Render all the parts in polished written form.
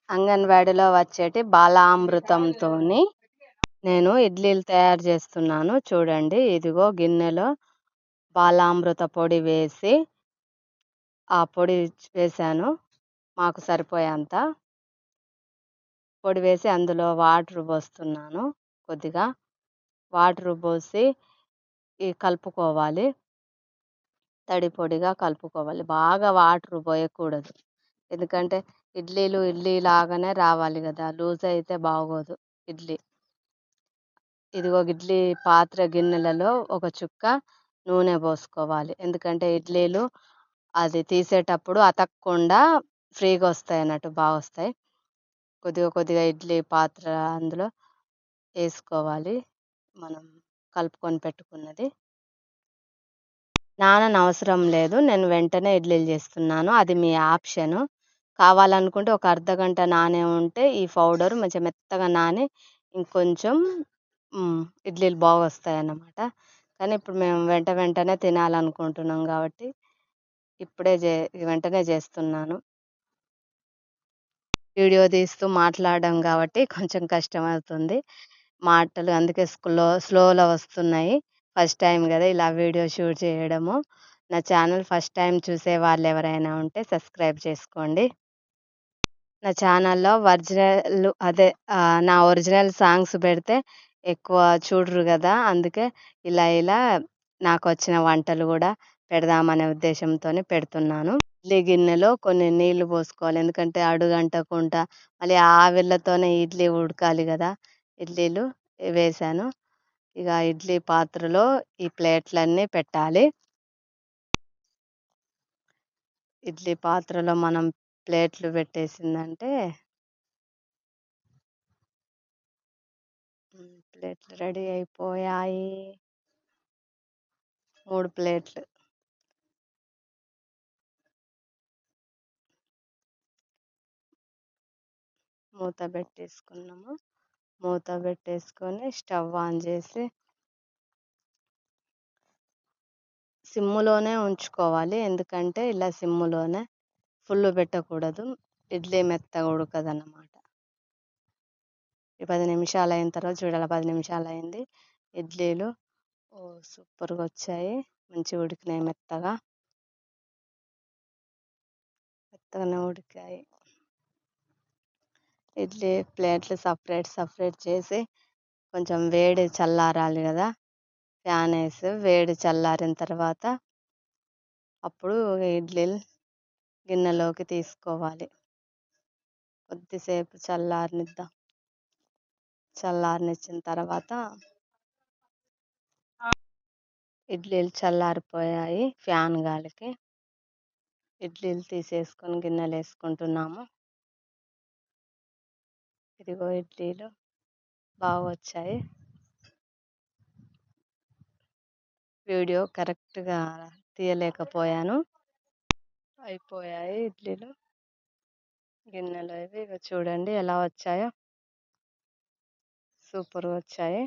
అంగన్వాడీలో వచ్చేటి బాలామృతంతోని నేను ఇడ్లీలు తయారు చేస్తున్నాను. చూడండి, ఇదిగో గిన్నెలో బాలామృత పొడి వేసి ఆ పొడి వేశాను. మాకు సరిపోయేంత పొడి వేసి అందులో వాటర్ పోస్తున్నాను. కొద్దిగా వాటర్ పోసి కలుపుకోవాలి. తడి పొడిగా కలుపుకోవాలి. బాగా వాటర్ పోయకూడదు, ఎందుకంటే ఇడ్లీ లాగానే రావాలి కదా, లూజ్ అయితే బాగోదు ఇడ్లీ. ఇదిగో ఇడ్లీ పాత్ర గిన్నెలలో ఒక చుక్క నూనె పోసుకోవాలి, ఎందుకంటే ఇడ్లీలు అది తీసేటప్పుడు అతకకుండా ఫ్రీగా వస్తాయి అన్నట్టు, బాగా వస్తాయి. కొద్దిగా కొద్దిగా ఇడ్లీ పాత్ర అందులో వేసుకోవాలి, మనం కలుపుకొని పెట్టుకున్నది. నాననవసరం లేదు, నేను వెంటనే ఇడ్లీలు చేస్తున్నాను. అది మీ ఆప్షను. కావాలనుకుంటే ఒక అర్ధగంట నానే ఉంటే ఈ పౌడర్ మంచిగా మెత్తగా నాని ఇంకొంచెం ఇడ్లీలు బాగా వస్తాయన్నమాట. కానీ ఇప్పుడు మేము వెంటనే తినాలనుకుంటున్నాం కాబట్టి ఇప్పుడే వెంటనే చేస్తున్నాను. వీడియో తీస్తూ మాట్లాడడం కాబట్టి కొంచెం కష్టమవుతుంది మాటలు, అందుకే స్లోలో వస్తున్నాయి. ఫస్ట్ టైం కదా ఇలా వీడియో షూట్ చేయడము. నా ఛానల్ ఫస్ట్ టైం చూసే వాళ్ళు ఎవరైనా ఉంటే సబ్స్క్రైబ్ చేసుకోండి. నా ఛానల్లో నా ఒరిజినల్ సాంగ్స్ పెడితే ఎక్కువ చూడరు కదా, అందుకే ఇలా నాకు వచ్చిన వంటలు కూడా పెడదామనే ఉద్దేశంతోనే పెడుతున్నాను. ఇడ్లీ గిన్నెలో కొన్ని నీళ్లు పోసుకోవాలి, ఎందుకంటే అడుగంటకుండా మళ్ళీ ఆవిర్లతోనే ఇడ్లీ ఉడకాలి కదా. ఇడ్లీలు వేసాను. ఇక ఇడ్లీ పాత్రలో ఈ ప్లేట్లన్నీ పెట్టాలి. ఇడ్లీ పాత్రలో మనం ప్లేట్లు పెట్టేసిందంటే ప్లేట్లు రెడీ అయిపోయాయి. 3 ప్లేట్లు. మూత పెట్టేసుకున్నాము. మూత పెట్టేసుకొని స్టవ్ ఆన్ చేసి సిమ్ములోనే ఉంచుకోవాలి, ఎందుకంటే ఇలా సిమ్ములోనే, ఫుల్ పెట్టకూడదు, ఇడ్లీ మెత్తగా ఉడకదన్నమాట. 10 నిమిషాలు అయిన తర్వాత చూడాలి. 10 నిమిషాలు అయింది. ఇడ్లీలు సూపర్గా వచ్చాయి, మంచిగా ఉడికినాయి, మెత్తగానే ఉడికాయి. ఇడ్లీ ప్లేట్లు సపరేట్ చేసి కొంచెం వేడి చల్లారాలి కదా, ఫ్యాన్ వేసి వేడి చల్లారిన తర్వాత అప్పుడు ఇడ్లీలు గిన్నెలోకి తీసుకోవాలి. కొద్దిసేపు చల్లారనిచ్చిన తర్వాత ఇడ్లీలు చల్లారిపోయాయి ఫ్యాన్ గాలికి. ఇడ్లీలు తీసేసుకొని గిన్నెలు వేసుకుంటున్నాము. ఇదిగో ఇడ్లీలు బాగా వచ్చాయి. వీడియో కరెక్ట్గా తీయలేకపోయాను. అయిపోయాయి ఇడ్లీలు గిన్నెలో. ఇవి చూడండి ఎలా వచ్చాయో, సూపర్గా వచ్చాయి.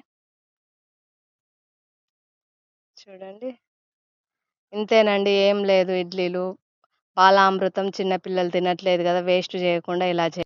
చూడండి, ఇంతేనండి, ఏం లేదు. ఇడ్లీలు బాలామృతం చిన్నపిల్లలు తినట్లేదు కదా, వేస్ట్ చేయకుండా ఇలా